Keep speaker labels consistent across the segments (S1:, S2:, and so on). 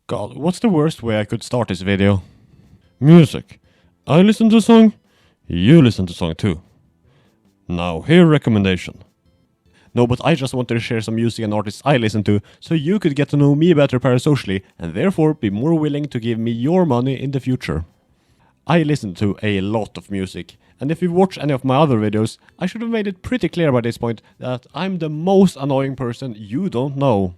S1: God, what's the worst way I could start this video? Music. I listen to a song, you listen to a song too. Now, here recommendation. No, but I just wanted to share some music and artists I listen to, so you could get to know me better parasocially, and therefore be more willing to give me your money in the future. I listen to a lot of music, and if you've watched any of my other videos, I should have made it pretty clear by this point that I'm the most annoying person you don't know.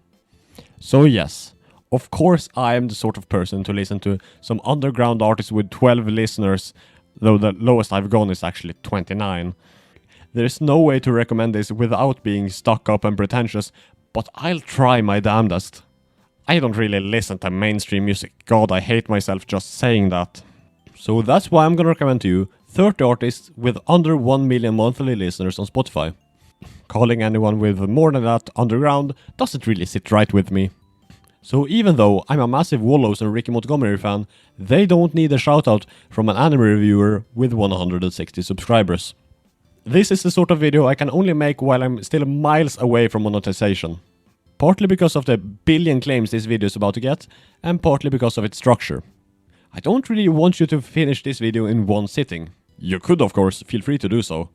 S1: So yes, of course I am the sort of person to listen to some underground artist with 12 listeners, though the lowest I've gone is actually 29. There's no way to recommend this without being stuck up and pretentious, but I'll try my damnedest. I don't really listen to mainstream music. God, I hate myself just saying that. So that's why I'm gonna recommend to you 30 artists with under 1 million monthly listeners on Spotify. Calling anyone with more than that underground doesn't really sit right with me. So even though I'm a massive Wallows and Ricky Montgomery fan, they don't need a shoutout from an anime reviewer with 160 subscribers. This is the sort of video I can only make while I'm still miles away from monetization. Partly because of the billion claims this video is about to get, and partly because of its structure. I don't really want you to finish this video in one sitting. You could, of course, feel free to do so.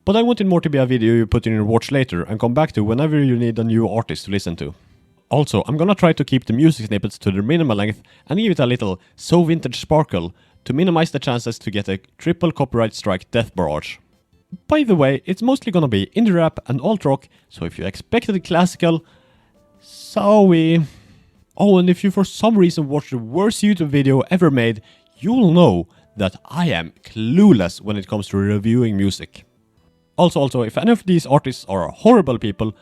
S1: But I want it more to be a video you put in your watch later and come back to whenever you need a new artist to listen to. Also, I'm gonna try to keep the music snippets to their minimal length and give it a little so vintage sparkle to minimize the chances to get a triple copyright strike death barrage. By the way, it's mostly gonna be indie rap and alt rock, so if you expected classical, sorry. Oh, and if you for some reason watched the worst YouTube video ever made, you'll know that I am clueless when it comes to reviewing music. Also, if any of these artists are horrible people,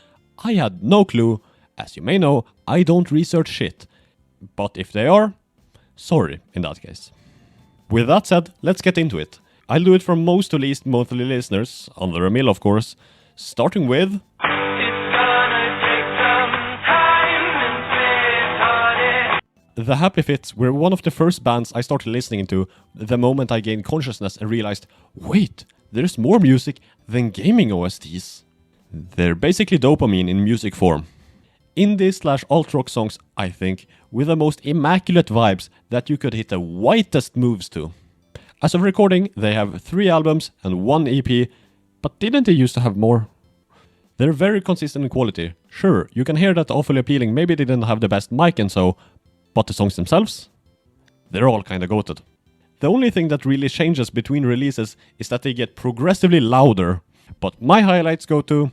S1: I had no clue. As you may know, I don't research shit. But if they are, sorry in that case. With that said, let's get into it. I'll do it from most to least monthly listeners, under a mil of course, starting with... The Happy Fits were one of the first bands I started listening to the moment I gained consciousness and realized, wait, there's more music than gaming OSTs. They're basically dopamine in music form. Indie/alt rock songs, I think, with the most immaculate vibes that you could hit the whitest moves to. As of recording, they have 3 albums and 1 EP, but didn't they used to have more? They're very consistent in quality. Sure, you can hear that awfully appealing maybe they didn't have the best mic and so, but the songs themselves? They're all kinda goated. The only thing that really changes between releases is that they get progressively louder, but my highlights go to...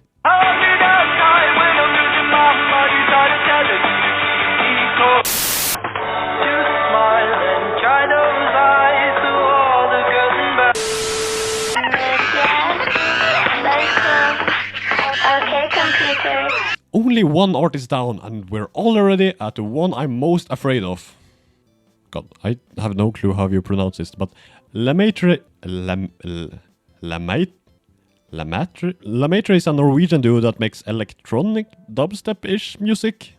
S1: Only one artist down, and we're already at the one I'm most afraid of. God, I have no clue how you pronounce this, but Lemaitre is a Norwegian duo that makes electronic dubstep-ish music.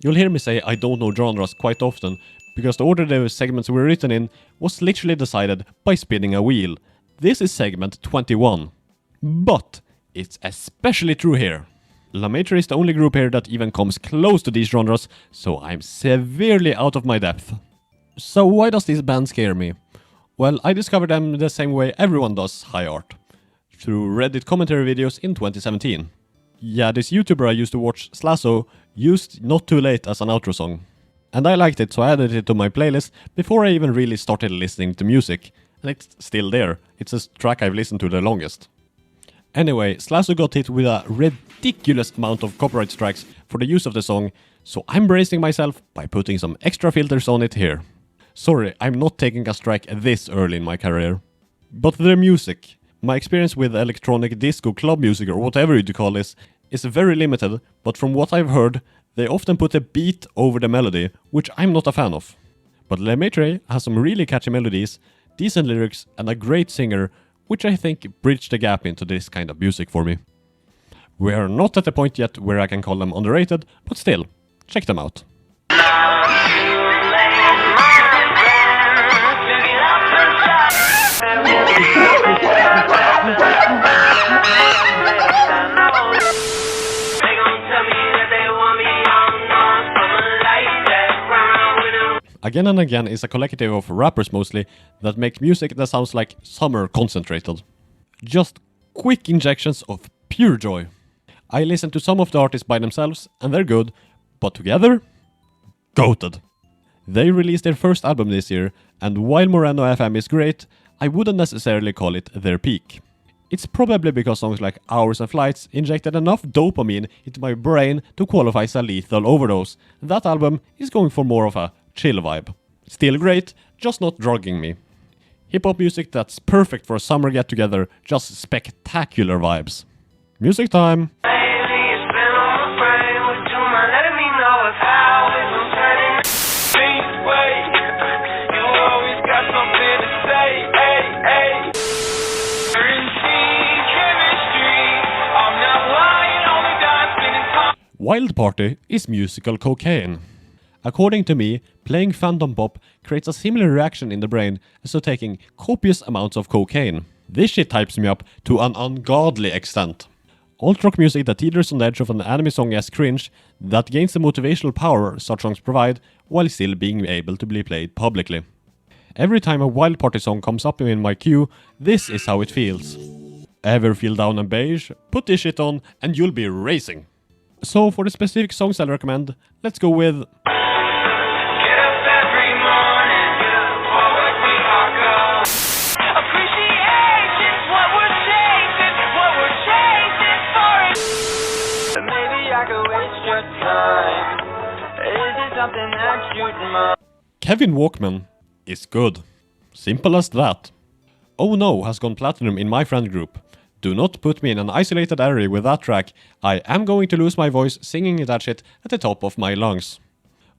S1: You'll hear me say I don't know genres quite often, because the order the segments were written in was literally decided by spinning a wheel. This is segment 21. But it's especially true here. Lemaitre is the only group here that even comes close to these genres, so I'm severely out of my depth. So why does this band scare me? Well, I discovered them the same way everyone does high art. Through Reddit commentary videos in 2017. Yeah, this YouTuber I used to watch, Slasso, used Not Too Late as an outro song. And I liked it, so I added it to my playlist before I even really started listening to music. And it's still there. It's a track I've listened to the longest. Anyway, Slasso got hit with a ridiculous amount of copyright strikes for the use of the song, so I'm bracing myself by putting some extra filters on it here. Sorry, I'm not taking a strike this early in my career. But their music, my experience with electronic disco club music or whatever you call this, is very limited, but from what I've heard, they often put a beat over the melody, which I'm not a fan of. But Lemaitre has some really catchy melodies, decent lyrics, and a great singer, which I think bridged the gap into this kind of music for me. We are not at the point yet where I can call them underrated, but still, check them out. Again and Again is a collective of rappers mostly that make music that sounds like summer concentrated. Just quick injections of pure joy. I listen to some of the artists by themselves and they're good, but together, goated. They released their first album this year, and while Moreno FM is great, I wouldn't necessarily call it their peak. It's probably because songs like Hours and Flights injected enough dopamine into my brain to qualify as a lethal overdose. That album is going for more of a chill vibe. Still great, just not drugging me. Hip-hop music that's perfect for a summer get-together, just spectacular vibes. Music time! Wild Party is musical cocaine. According to me, playing Phantom Pop creates a similar reaction in the brain as to taking copious amounts of cocaine. This shit types me up to an ungodly extent. Alt-rock music that teeters on the edge of an anime song as cringe, that gains the motivational power such songs provide, while still being able to be played publicly. Every time a Wild Party song comes up in my queue, this is how it feels. Ever feel down and beige? Put this shit on and you'll be racing. So for the specific songs I'll recommend, let's go with... Kevin Walkman is good. Simple as that. Oh No has gone platinum in my friend group. Do not put me in an isolated area with that track. I am going to lose my voice singing that shit at the top of my lungs.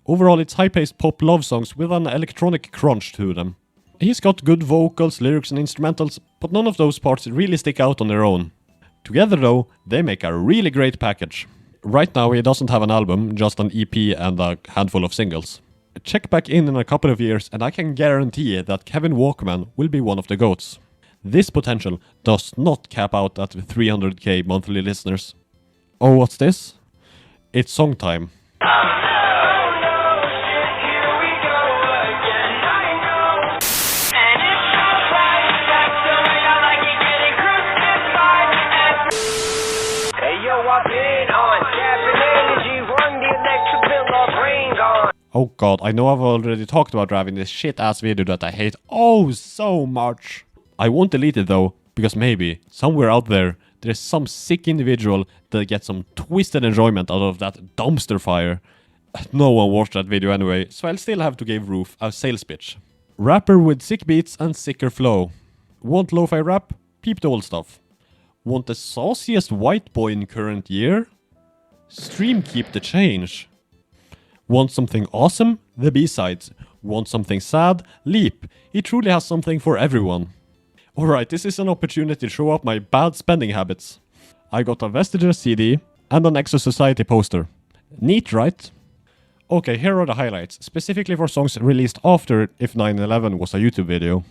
S1: Overall, it's high-paced pop love songs with an electronic crunch to them. He's got good vocals, lyrics and instrumentals, but none of those parts really stick out on their own. Together though, they make a really great package. Right now he doesn't have an album, just an EP and a handful of singles. Check back in a couple of years and I can guarantee that Kevin Walkman will be one of the GOATs. This potential does not cap out at 300k monthly listeners. Oh, what's this? It's song time. Oh god, I know I've already talked about driving this shit-ass video that I hate oh so much. I won't delete it though, because maybe, somewhere out there, there's some sick individual that gets some twisted enjoyment out of that dumpster fire. No one watched that video anyway, so I'll still have to give Roof a sales pitch. Rapper with sick beats and sicker flow. Want lo-fi rap? Peep the old stuff. Want the sauciest white boy in current year? Stream Keep the Change. Want something awesome? The B-sides. Want something sad? Leap. He truly has something for everyone. Alright, this is an opportunity to show up my bad spending habits. I got a Vestiges CD and an Exo Society poster. Neat, right? Okay, here are the highlights, specifically for songs released after If 9/11 was a YouTube video.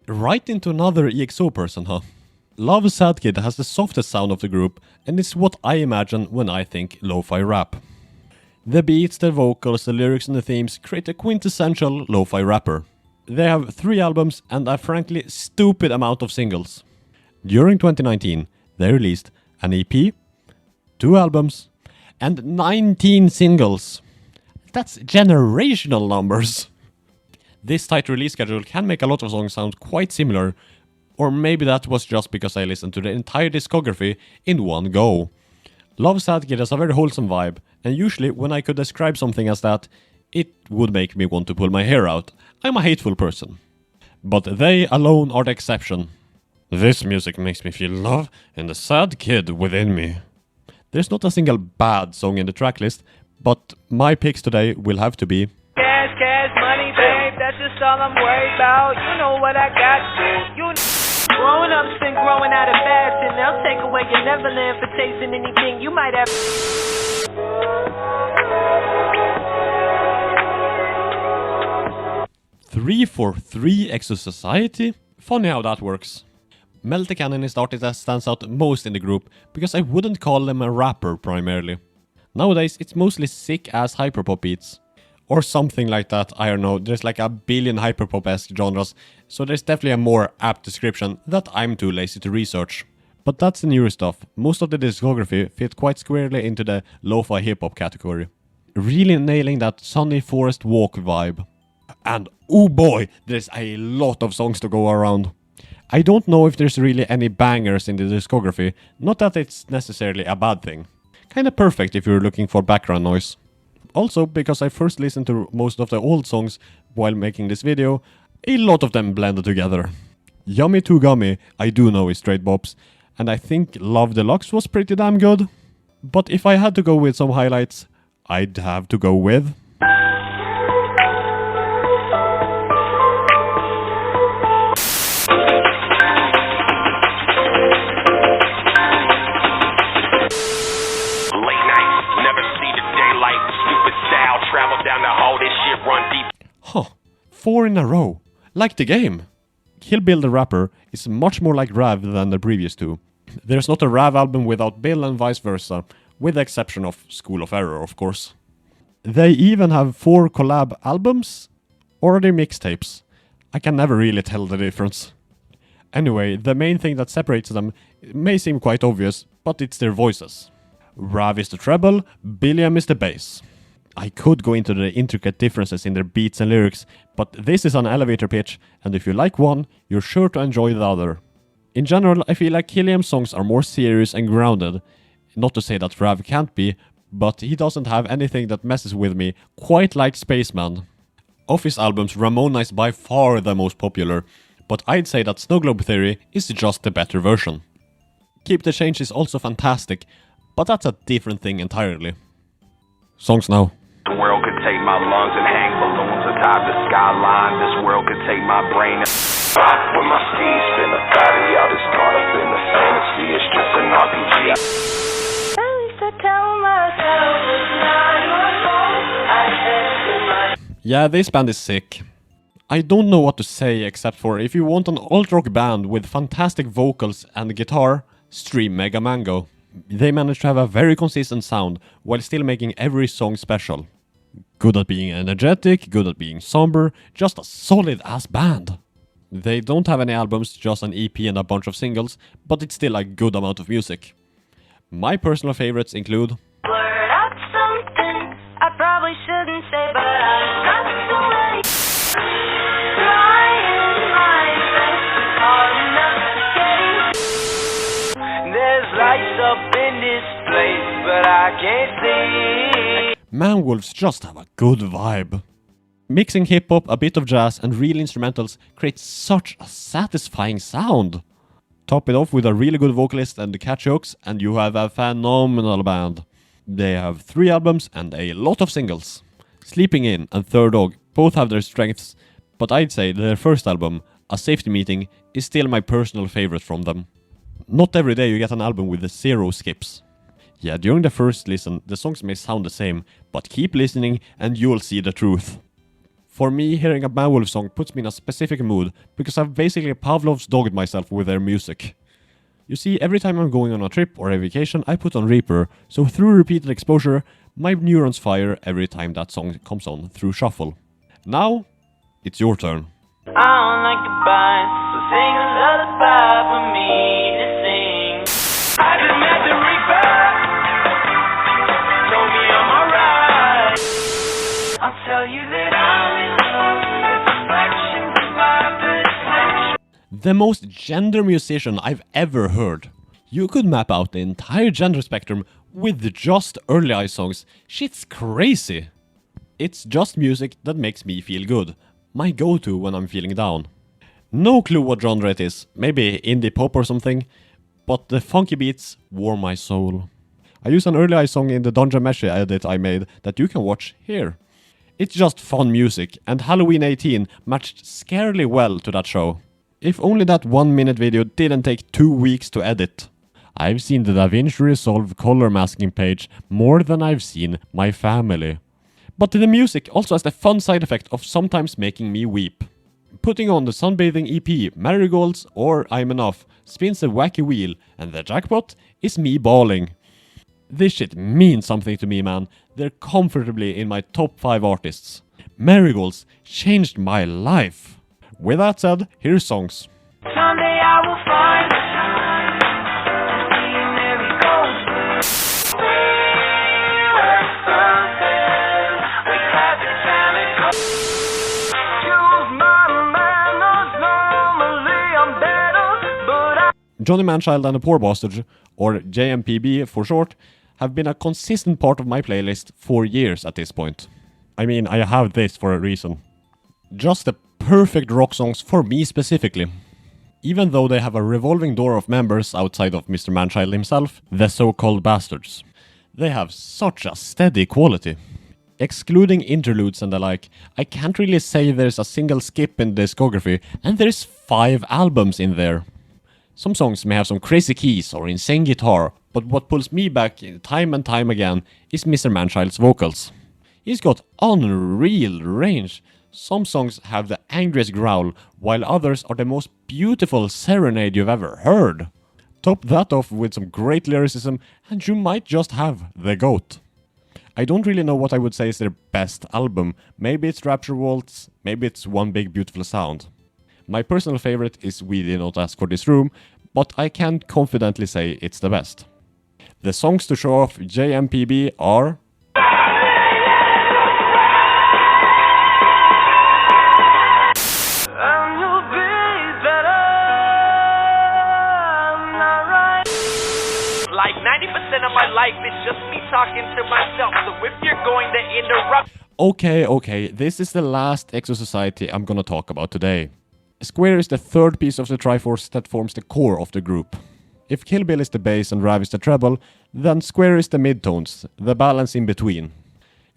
S1: Right into another EXO person, huh? Love-sadKID has the softest sound of the group, and it's what I imagine when I think lo-fi rap. The beats, the vocals, the lyrics and the themes create a quintessential lo-fi rapper. They have 3 albums and a frankly stupid amount of singles. During 2019, they released an EP, 2 albums, and 19 singles. That's generational numbers. This tight release schedule can make a lot of songs sound quite similar, or maybe that was just because I listened to the entire discography in one go. Love-sadKID has a very wholesome vibe, and usually when I could describe something as that, it would make me want to pull my hair out. I'm a hateful person. But they alone are the exception. This music makes me feel love and the sad kid within me. There's not a single bad song in the tracklist, but my picks today will have to be
S2: Cash, money, babe, that's just all I'm worried about. You know what I got to. You growing up's been growing out of fashion. They'll take away your Neverland for tasting anything you might have.
S1: 3 for 3 Exo Society? Funny how that works. Meltycanon is the artist that stands out most in the group, because I wouldn't call them a rapper primarily. Nowadays, it's mostly sick-ass hyperpop beats. Or something like that, I don't know, there's like a billion hyperpop-esque genres, so there's definitely a more apt description that I'm too lazy to research. But that's the newer stuff. Most of the discography fit quite squarely into the lo-fi hip-hop category. Really nailing that sunny forest walk vibe. And oh boy, there's a lot of songs to go around. I don't know if there's really any bangers in the discography, not that it's necessarily a bad thing. Kinda perfect if you're looking for background noise. Also, because I first listened to most of the old songs while making this video, a lot of them blended together. Yummy 2 Gummy I do know is straight bops, and I think Love Deluxe was pretty damn good. But if I had to go with some highlights, I'd have to go with... Huh, 4 in a row. Like the game. Kill Bill the Rapper is much more like Rav than the previous two. There's not a Rav album without Bill and vice versa, with the exception of School of Error, of course. They even have 4 collab albums? Or are they mixtapes? I can never really tell the difference. Anyway, the main thing that separates them may seem quite obvious, but it's their voices. Rav is the treble, Billiam is the bass. I could go into the intricate differences in their beats and lyrics, but this is an elevator pitch, and if you like one, you're sure to enjoy the other. In general, I feel like Killiam's songs are more serious and grounded. Not to say that Rav can't be, but he doesn't have anything that messes with me, quite like Spaceman. Of his albums, Ramona is by far the most popular, but I'd say that Snow Globe Theory is just the better version. Keep the Change is also fantastic, but that's a different thing entirely. Songs now.
S3: The world could take my lungs and hang balloons atop the skyline. This world could take my brain and with my steed spin a body out is caught up in the fantasy. It's just an RPG.
S2: At least I tell myself it's not your fault. I said to myself.
S1: Yeah, this band is sick. I don't know what to say except for if you want an alt-rock band with fantastic vocals and guitar, stream Mega Mango. They managed to have a very consistent sound while still making every song special. Good at being energetic, good at being somber, just a solid ass band. They don't have any albums, just an EP and a bunch of singles, but it's still a good amount of music. My personal favorites include...
S2: Blurt out something I probably shouldn't say, but I've got so many. Trying my best is hard enough getting. There's lights up in this place, but I can't see.
S1: Manwolves just have a good vibe. Mixing hip-hop, a bit of jazz and real instrumentals creates such a satisfying sound. Top it off with a really good vocalist and the catchy hooks and you have a phenomenal band. They have 3 albums and a lot of singles. Sleeping In and Third Dog both have their strengths, but I'd say their first album, A Safety Meeting, is still my personal favorite from them. Not every day you get an album with 0 skips. Yeah, during the first listen, the songs may sound the same, but keep listening and you'll see the truth. For me, hearing a Manwolves song puts me in a specific mood, because I've basically Pavlov's dogged myself with their music. You see, every time I'm going on a trip or a vacation, I put on Reaper, so through repeated exposure, my neurons fire every time that song comes on through shuffle. Now, it's your turn.
S2: I don't like the bind, so sing a lullaby for me to sing. I just met the Reaper, told me I'm alright. I'll tell you that I'm in love, reflection of my perception.
S1: The most gender musician I've ever heard. You could map out the entire gender spectrum with just Early Eye songs. Shit's crazy. It's just music that makes me feel good. My go-to when I'm feeling down. No clue what genre it is, maybe indie pop or something, but the funky beats warm my soul. I use an Early Eye song in the Dungeon Mesh edit I made that you can watch here. It's just fun music, and Halloween 18 matched scarily well to that show. If only that 1-minute video didn't take 2 weeks to edit. I've seen the DaVinci Resolve color masking page more than I've seen my family. But the music also has the fun side effect of sometimes making me weep. Putting on the Sunbathing EP, Marigolds or I'm Enough spins a wacky wheel, and the jackpot is me bawling. This shit means something to me, man. They're comfortably in my top 5 artists. Marigolds changed my life. With that said, here's songs.
S2: Someday I will find
S1: Johnny Manchild and the Poor Bastards, or JMPB for short, have been a consistent part of my playlist for years at this point. I mean, I have this for a reason. Just the perfect rock songs for me specifically. Even though they have a revolving door of members outside of Mr. Manchild himself, the so-called bastards. They have such a steady quality. Excluding interludes and the like, I can't really say there's a single skip in the discography, and there's 5 albums in there. Some songs may have some crazy keys or insane guitar, but what pulls me back time and time again is Mr. Manchild's vocals. He's got unreal range. Some songs have the angriest growl, while others are the most beautiful serenade you've ever heard. Top that off with some great lyricism, and you might just have the GOAT. I don't really know what I would say is their best album. Maybe it's Rapture Waltz, maybe it's One Big Beautiful Sound. My personal favorite is We Did Not Ask for This Room, but I can't confidently say it's the best. The songs to show off JMPB are...
S2: Like 90% of my life is just me talking to myself, so if you're going to interrupt...
S1: Okay, this is the last Exo Society I'm gonna talk about today. Scuare is the third piece of the Triforce that forms the core of the group. If Kill Bill is the bass and Rav is the treble, then Scuare is the midtones, the balance in between.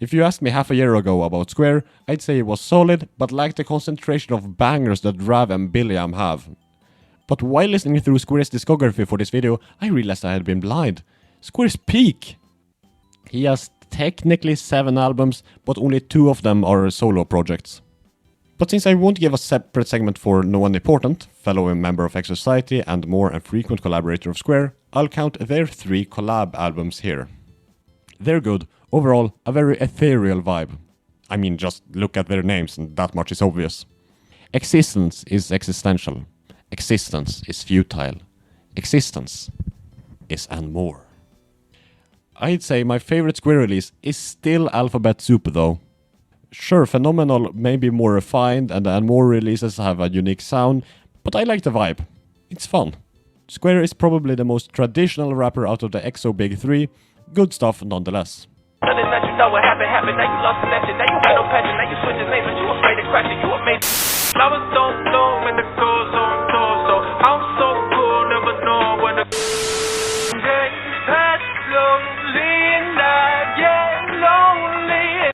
S1: If you asked me half a year ago about Scuare, I'd say it was solid, but lacked the concentration of bangers that Rav and Billiam have. But while listening through Square's discography for this video, I realized I had been blind. Square's peak! He has technically 7 albums, but only 2 of them are solo projects. But since I won't give a separate segment for No One Important, fellow member of Exo Society and more and frequent collaborator of Scuare, I'll count their 3 collab albums here. They're good. Overall, a very ethereal vibe. I mean, just look at their names and that much is obvious. Existence is existential. Existence is futile. Existence is and more. I'd say my favorite Scuare release is still Alphabet Soup though. Sure, Phenomenal may be more refined and more releases have a unique sound, but I like the vibe. It's fun. Scuare is probably the most traditional rapper out of the EXO Big 3. Good stuff nonetheless.
S2: Now you know what happened, now you lost connection, now you got no passion, now you switching lanes, but you afraid to crash it, you amazing. Flowers don't blow when the girls on tour, so I'm so cool, never know when the day pass slowly and I get lonely.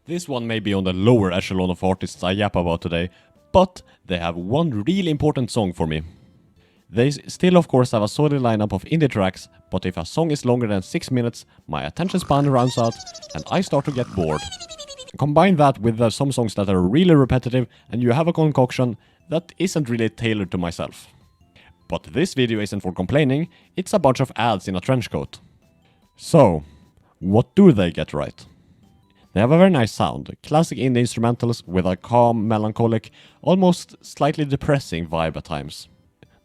S1: This one may be on the lower echelon of artists I yap about today, but they have one really important song for me. They still of course have a solid lineup of indie tracks, but if a song is longer than 6 minutes, my attention span runs out and I start to get bored. Combine that with some songs that are really repetitive and you have a concoction that isn't really tailored to myself. But this video isn't for complaining, it's a bunch of ads in a trench coat. So, what do they get right? They have a very nice sound, classic indie instrumentals with a calm, melancholic, almost slightly depressing vibe at times.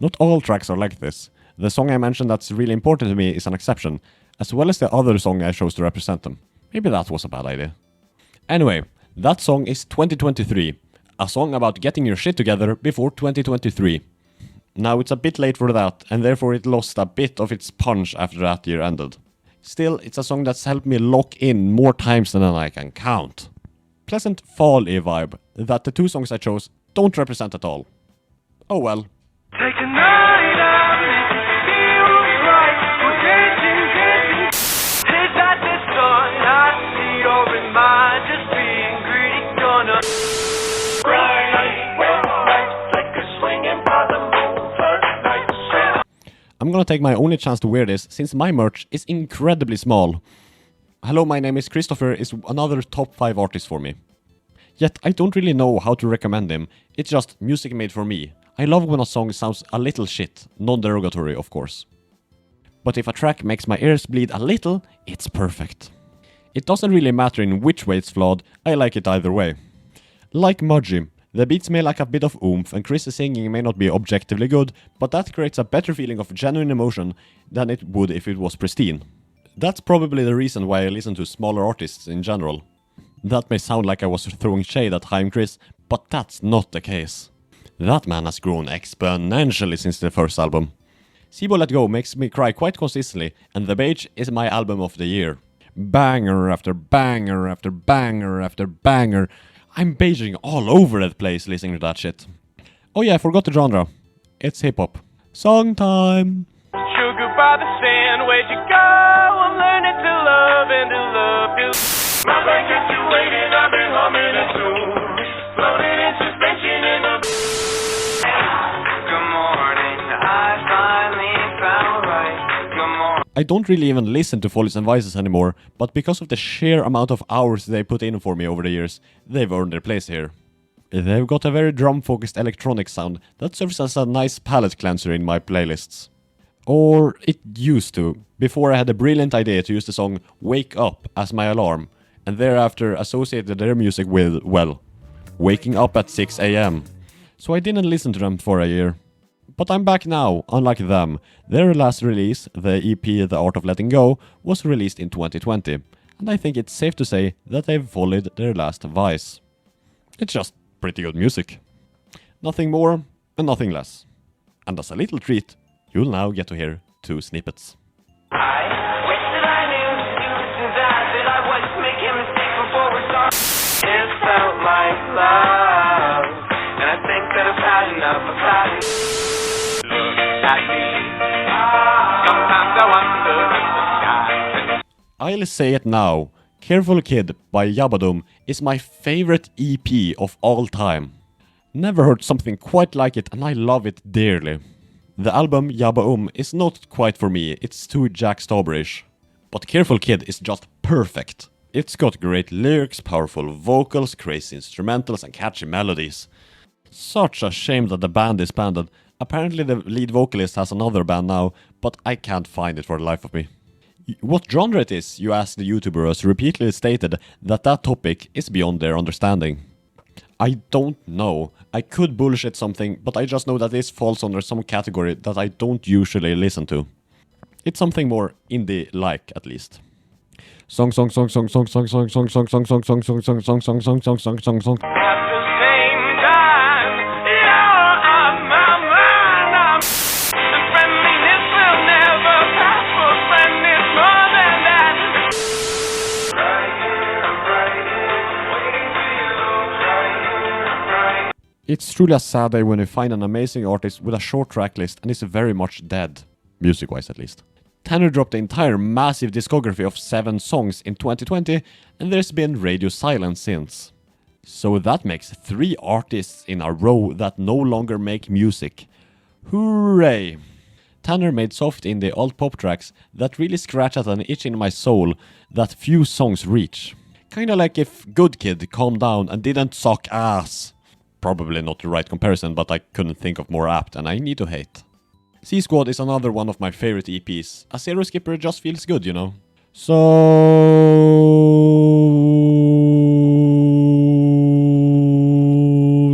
S1: Not all tracks are like this. The song I mentioned that's really important to me is an exception, as well as the other song I chose to represent them. Maybe that was a bad idea. Anyway, that song is 2023, a song about getting your shit together before 2023. Now it's a bit late for that, and therefore it lost a bit of its punch after that year ended. Still, it's a song that's helped me lock in more times than I can count. Pleasant fall-y vibe that the 2 songs I chose don't represent at all. Oh well.
S2: Take a night out, make it feel right. We're dancing. Is that the sun I see or am I just being greedy? Gonna like a swinging by the moon first night.
S1: I'm gonna take my only chance to wear this since my merch is incredibly small. Hello, my name is Christopher is another top 5 artist for me. Yet I don't really know how to recommend him, it's just music made for me. I love when a song sounds a little shit, non-derogatory of course. But if a track makes my ears bleed a little, it's perfect. It doesn't really matter in which way it's flawed, I like it either way. Like Mudgy, the beats may lack a bit of oomph and Chris's singing may not be objectively good, but that creates a better feeling of genuine emotion than it would if it was pristine. That's probably the reason why I listen to smaller artists in general. That may sound like I was throwing shade at Haim Chris, but that's not the case. That man has grown exponentially since the first album. Seaboy Let Go makes me cry quite consistently, and The Beige is my album of the year. Banger after banger after banger after banger. I'm beiging all over the place listening to that shit. Oh yeah, I forgot the genre. It's hip-hop. Song time!
S2: Sugar by the sand, where'd you go? I'm learning to love and to love you. My blankets you waiting, I've been humming a tune. Floating in suspension in the... Good morning, I finally found right. Good morning.
S1: I don't really even listen to Follies and Vices anymore, but because of the sheer amount of hours they put in for me over the years, they've earned their place here. They've got a very drum-focused electronic sound that serves as a nice palate cleanser in my playlists. Or it used to, before I had the brilliant idea to use the song Wake Up as my alarm, and thereafter associated their music with, well, waking up at 6 AM. So I didn't listen to them for a year. But I'm back now, unlike them. Their last release, the EP The Art of Letting Go, was released in 2020, and I think it's safe to say that they've followed their last vice. It's just pretty good music. Nothing more and nothing less. And as a little treat, you'll now get to hear 2 snippets.
S2: I wish that I knew that I was making mistakes before we started. It felt like love, and I think that I've had enough of having. Look at me. Sometimes I wonder if the sky.
S1: I'll say it now. Careful Kid by Yabadum is my favorite EP of all time. Never heard something quite like it and I love it dearly. The album Yabadum is not quite for me, it's too Jack Stauber-ish. But Careful Kid is just perfect. It's got great lyrics, powerful vocals, crazy instrumentals and catchy melodies. Such a shame that the band disbanded. Apparently the lead vocalist has another band now, but I can't find it for the life of me. What genre it is, you ask the YouTuber who has repeatedly stated that topic is beyond their understanding. I don't know. I could bullshit something, but I just know that this falls under some category that I don't usually listen to. It's something more indie-like, at least. Song. It's truly a sad day when you find an amazing artist with a short track list and is very much dead, music-wise at least. Tanner dropped the entire massive discography of 7 songs in 2020 and there's been radio silence since. So that makes 3 artists in a row that no longer make music. Hooray! Tanner made soft indie alt-pop tracks that really scratch at an itch in my soul that few songs reach. Kinda like if Good Kid calmed down and didn't suck ass. Probably not the right comparison, but I couldn't think of more apt and I need to hate. C-Squad is another one of my favorite EPs. A zero skipper just feels good, you know. So...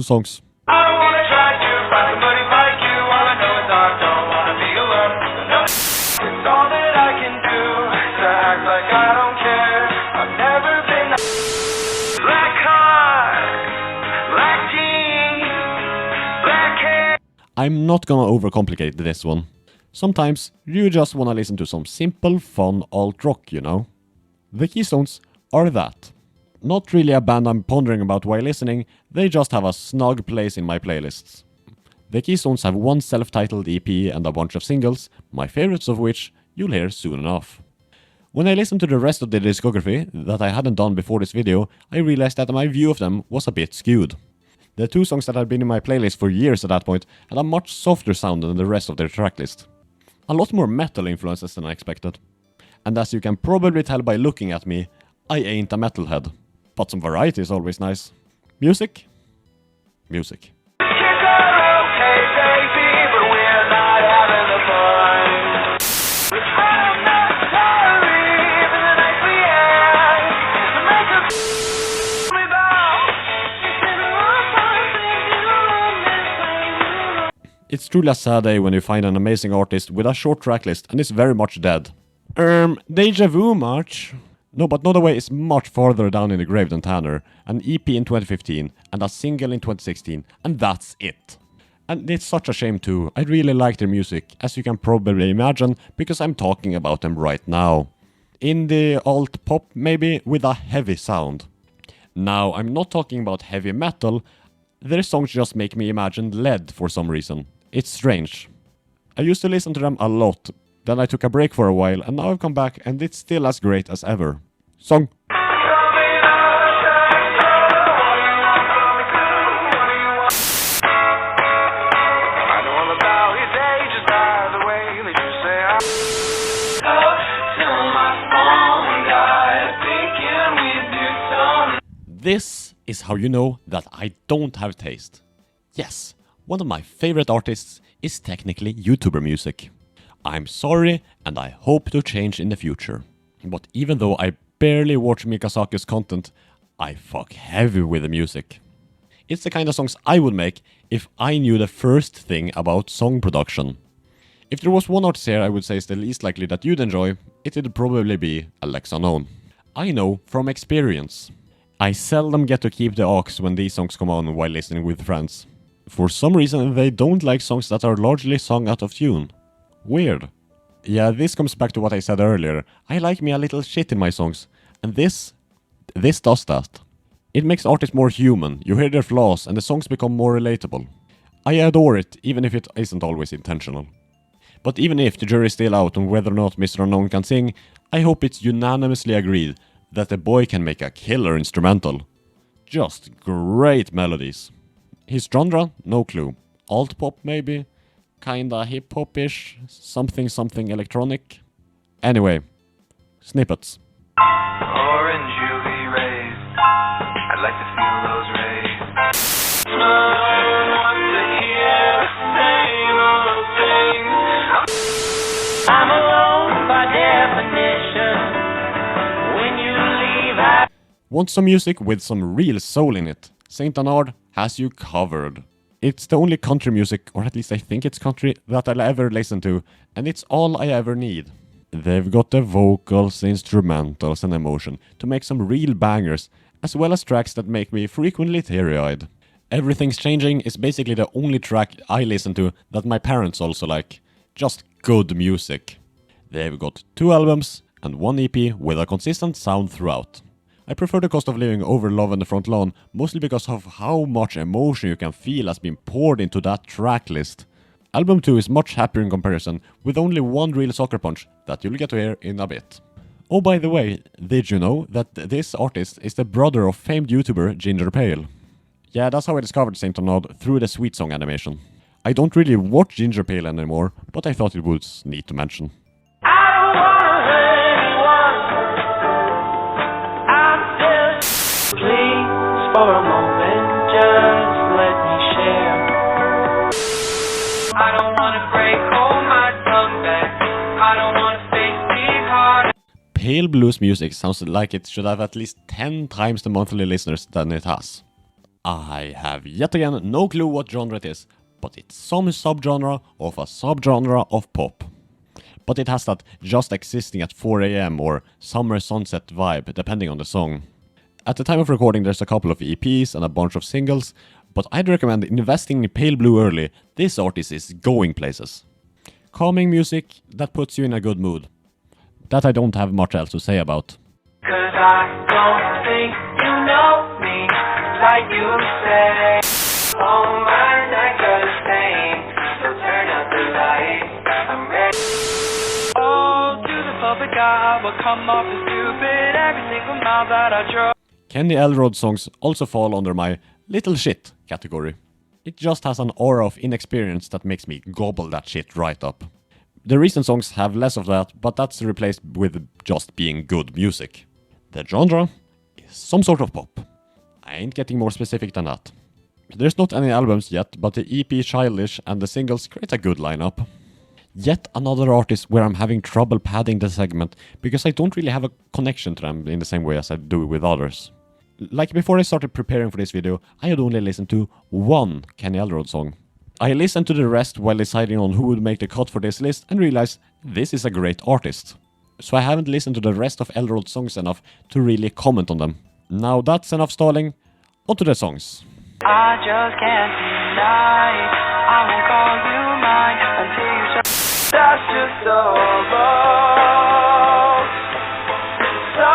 S1: songs.
S2: I don't wanna try to find somebody like you. All I know is I don't wanna be alone. No, it's all that I can do to act like I don't care. I've never been black heart, black jeans, black hair.
S1: I'm not gonna overcomplicate this one. Sometimes you just wanna listen to some simple, fun alt-rock, you know. The Keystones are that. Not really a band I'm pondering about while listening, they just have a snug place in my playlists. The Keystones have one self-titled EP and a bunch of singles, my favorites of which you'll hear soon enough. When I listened to the rest of the discography, that I hadn't done before this video, I realized that my view of them was a bit skewed. The 2 songs that had been in my playlist for years at that point had a much softer sound than the rest of their tracklist. A lot more metal influences than I expected. And as you can probably tell by looking at me, I ain't a metalhead. But some variety is always nice. Music? Music.
S2: Kids are okay, baby, but we're not having the fun. I'm not sorry for the night we had. To make us without. It's been a long time since you run this way.
S1: It's truly a sad day when you find an amazing artist with a short tracklist and is very much dead. Deja vu much? No, but Nodaway is much farther down in the grave than Tanner. An EP in 2015 and a single in 2016, and that's it. And it's such a shame too. I really like their music, as you can probably imagine, because I'm talking about them right now. Indie, alt pop maybe, with a heavy sound. Now, I'm not talking about heavy metal. Their songs just make me imagine lead for some reason. It's strange. I used to listen to them a lot, then I took a break for a while, and now I've come back and it's still as great as ever. Song. This is how you know that I don't have taste. Yes, one of my favorite artists is technically YouTuber music. I'm sorry, and I hope to change in the future. But even though I barely watch Mikasaki's content, I fuck heavy with the music. It's the kind of songs I would make if I knew the first thing about song production. If there was one artist here I would say is the least likely that you'd enjoy, it'd probably be Lemaitre. I know from experience. I seldom get to keep the aux when these songs come on while listening with friends. For some reason they don't like songs that are largely sung out of tune. Weird. Yeah, this comes back to what I said earlier. I like me a little shit in my songs, and this does that. It makes artists more human, you hear their flaws, and the songs become more relatable. I adore it, even if it isn't always intentional. But even if the jury's still out on whether or not Mr. Unknown can sing, I hope it's unanimously agreed that the boy can make a killer instrumental. Just great melodies. His genre? No clue. Alt pop maybe? Kinda hip-hop-ish? Something electronic? Anyway, snippets.
S2: Orange UV rays. I'd like to feel those rays. I want to hear the same old things. I'm alone by definition. When you leave,
S1: Want some music with some real soul in it? St.Arnaud has you covered. It's the only country music, or at least I think it's country, that I'll ever listen to, and it's all I ever need. They've got the vocals, instrumentals and emotion to make some real bangers, as well as tracks that make me frequently teary-eyed. Everything's Changing is basically the only track I listen to that my parents also like. Just good music. They've got 2 albums and 1 EP with a consistent sound throughout. I prefer The Cost of Living over Love on the Front Lawn, mostly because of how much emotion you can feel has been poured into that track list. Album 2 is much happier in comparison, with only 1 real sucker punch that you'll get to hear in a bit. Oh, by the way, did you know that this artist is the brother of famed YouTuber Ginger Pale? Yeah, that's how I discovered St.Arnaud through the Sweet Song animation. I don't really watch Ginger Pale anymore, but I thought it was neat to mention.
S2: Please, for a moment, just let me share. I don't wanna break all my tongue back. I don't wanna face these hard.
S1: Paleblue's music sounds like it should have at least 10 times the monthly listeners than it has. I have yet again no clue what genre it is, but it's some subgenre of a subgenre of pop. But it has that just existing at 4 AM or summer sunset vibe, depending on the song. At the time of recording there's a couple of EPs and a bunch of singles, but I'd recommend investing in Paleblue early. This artist is going places. Calming music that puts you in a good mood. That I don't have much else to say about.
S2: 'Cause I don't think you know me like you say. All my nights are the same, so turn out the light. I'm ready. Oh, to the public eye, I will come off as stupid every single mile that I draw.
S1: Kenny Elrod songs also fall under my little shit category. It just has an aura of inexperience that makes me gobble that shit right up. The recent songs have less of that, but that's replaced with just being good music. The genre is some sort of pop. I ain't getting more specific than that. There's not any albums yet, but the EP Childish and the singles create a good lineup. Yet another artist where I'm having trouble padding the segment because I don't really have a connection to them in the same way as I do with others. Like before I started preparing for this video, I had only listened to one Kenny Elrod song. I listened to the rest while deciding on who would make the cut for this list and realized this is a great artist. So I haven't listened to the rest of Elrod's songs enough to really comment on them. Now that's enough stalling, onto the songs.
S2: I just can't deny it. I won't call you mine until you show. That's just so wrong. So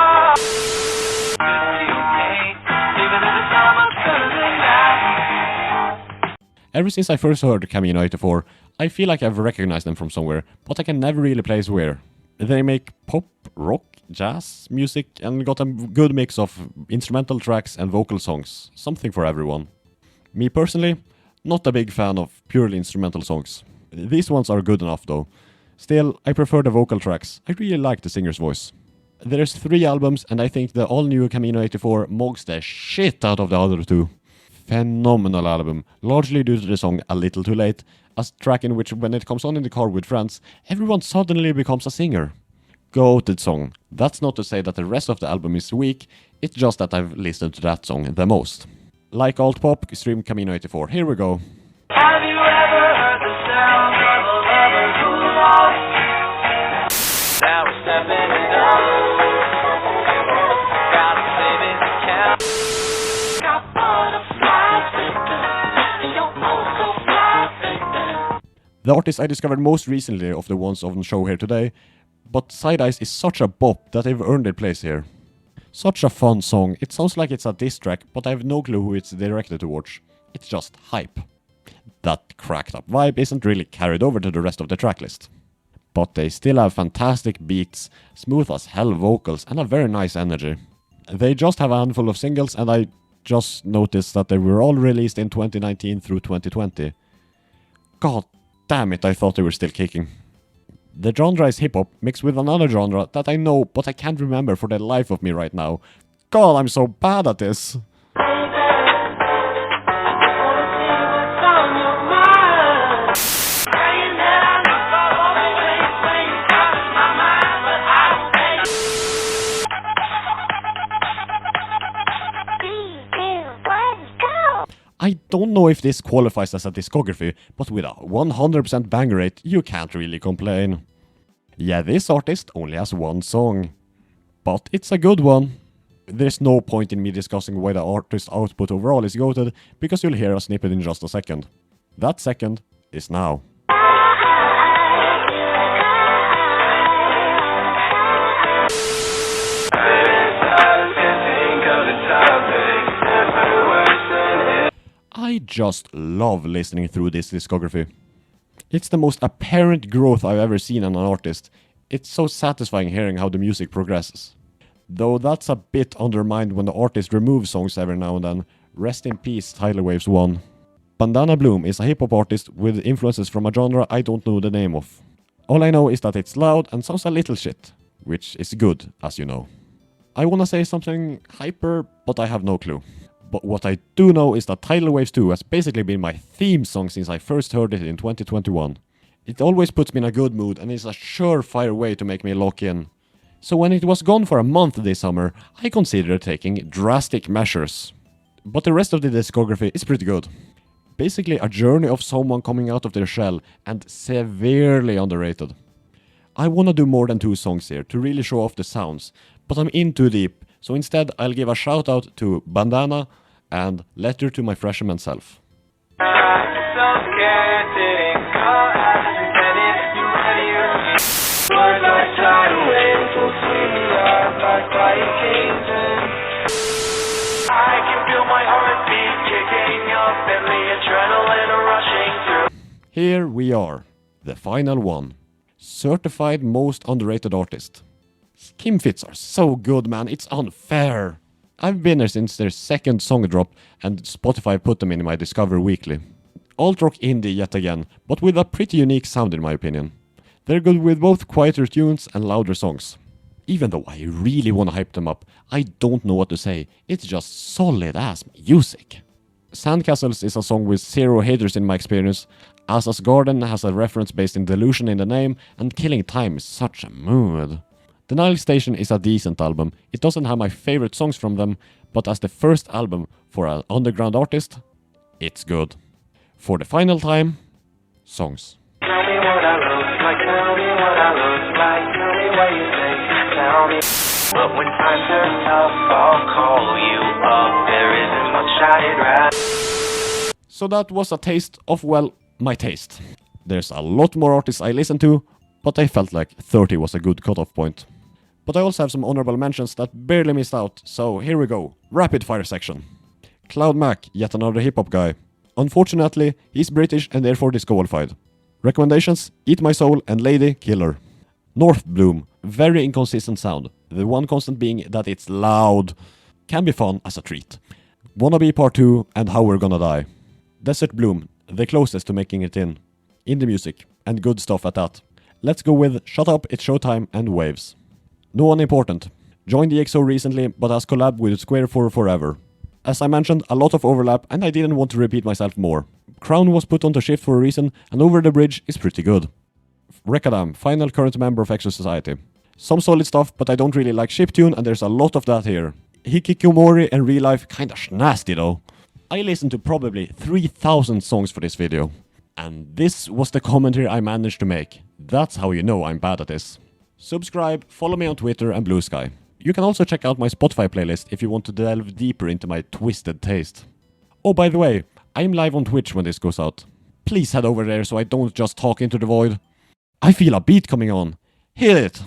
S2: even in the summer, feeling that.
S1: Ever since I first heard Camino 84, I feel like I've recognized them from somewhere, but I can never really place where. They make pop, rock, jazz music and got a good mix of instrumental tracks and vocal songs. Something for everyone. Me personally, not a big fan of purely instrumental songs. These ones are good enough though. Still, I prefer the vocal tracks. I really like the singer's voice. There's 3 albums and I think the all-new Camino 84 mugs the shit out of the other 2. Phenomenal album, largely due to the song A Little Too Late, a track in which when it comes on in the car with friends, everyone suddenly becomes a singer. Goated song. That's not to say that the rest of the album is weak, it's just that I've listened to that song the most. Like alt pop, stream Camino 84. Here we go.
S2: Have you ever heard the sound of a lover who lost? Now we're stepping it up. Gotta save it, count. Got butterflies, and you're also fly.
S1: The artist I discovered most recently of the ones on show here today, but Side Eyes is such a bop that they've earned their place here. Such a fun song, it sounds like it's a diss track, but I have no clue who it's directed towards. It's just hype. That cracked up vibe isn't really carried over to the rest of the tracklist. But they still have fantastic beats, smooth as hell vocals and a very nice energy. They just have a handful of singles and I just noticed that they were all released in 2019 through 2020. God damn it, I thought they were still kicking. The genre is hip-hop mixed with another genre that I know but I can't remember for the life of me right now. God, I'm so bad at this. I don't know if this qualifies as a discography, but with a 100% bang rate, you can't really complain. Yeah, this artist only has one song. But it's a good one. There's no point in me discussing why the artist's output overall is goated, because you'll hear a snippet in just a second. That second is now. I just love listening through this discography. It's the most apparent growth I've ever seen in an artist. It's so satisfying hearing how the music progresses. Though that's a bit undermined when the artist removes songs every now and then. Rest in peace, Tidal Waves 1. Bandanabloom is a hip-hop artist with influences from a genre I don't know the name of. All I know is that it's loud and sounds a little shit, which is good, as you know. I wanna say something hyper, but I have no clue. But what I do know is that Tidal Waves 2 has basically been my theme song since I first heard it in 2021. It always puts me in a good mood and is a surefire way to make me lock in. So when it was gone for a month this summer, I considered taking drastic measures. But the rest of the discography is pretty good. Basically a journey of someone coming out of their shell and severely underrated. I wanna do more than 2 songs here to really show off the sounds, but I'm in too deep, so instead I'll give a shout out to Bandana and Letter to My Freshman Self. Here we are, the final one. Certified most underrated artist. Kimfitz are so good, man, it's unfair. I've been there since their second song drop and Spotify put them in my Discover Weekly. Alt-rock indie yet again, but with a pretty unique sound in my opinion. They're good with both quieter tunes and louder songs. Even though I really wanna hype them up, I don't know what to say. It's just solid ass music. Sandcastles is a song with 0 haters in my experience. Asa's Garden has a reference based in Delusion in the name, and Killing Time is such a mood. The Nile Station is a decent album. It doesn't have my favorite songs from them, but as the first album for an underground artist, it's good. For the final time, songs.
S2: Tell me what I look like, tell me what I look like, tell me what you think, tell me. But when times are tough, I'll call you up, there isn't much I'd rather.
S1: So that was a taste of, well, my taste. There's a lot more artists I listen to, but I felt like 30 was a good cutoff point. But I also have some honorable mentions that barely missed out, so here we go. Rapid fire section. Cloud Mac, yet another hip hop guy. Unfortunately, he's British and therefore disqualified. Recommendations: Eat My Soul and Lady Killer. Northbloom, very inconsistent sound. The one constant being that it's loud. Can be fun as a treat. Wannabe Part 2 and How We're Gonna Die. Desert Bloom, the closest to making it in. Indie music, and good stuff at that. Let's go with Shut Up, It's Showtime and Waves. No one important. Joined the EXO recently, but has collabed with Scuare for forever. As I mentioned, a lot of overlap, and I didn't want to repeat myself more. Crown was put onto shift for a reason, and Over the Bridge is pretty good. Rekadam, final current member of EXO Society. Some solid stuff, but I don't really like chiptune, and there's a lot of that here. Hikikomori and Real Life kinda nasty though. I listened to probably 3,000 songs for this video. And this was the commentary I managed to make. That's how you know I'm bad at this. Subscribe, follow me on Twitter and Blue Sky. You can also check out my Spotify playlist if you want to delve deeper into my twisted taste. Oh, by the way, I'm live on Twitch when this goes out. Please head over there so I don't just talk into the void. I feel a beat coming on. Hit it!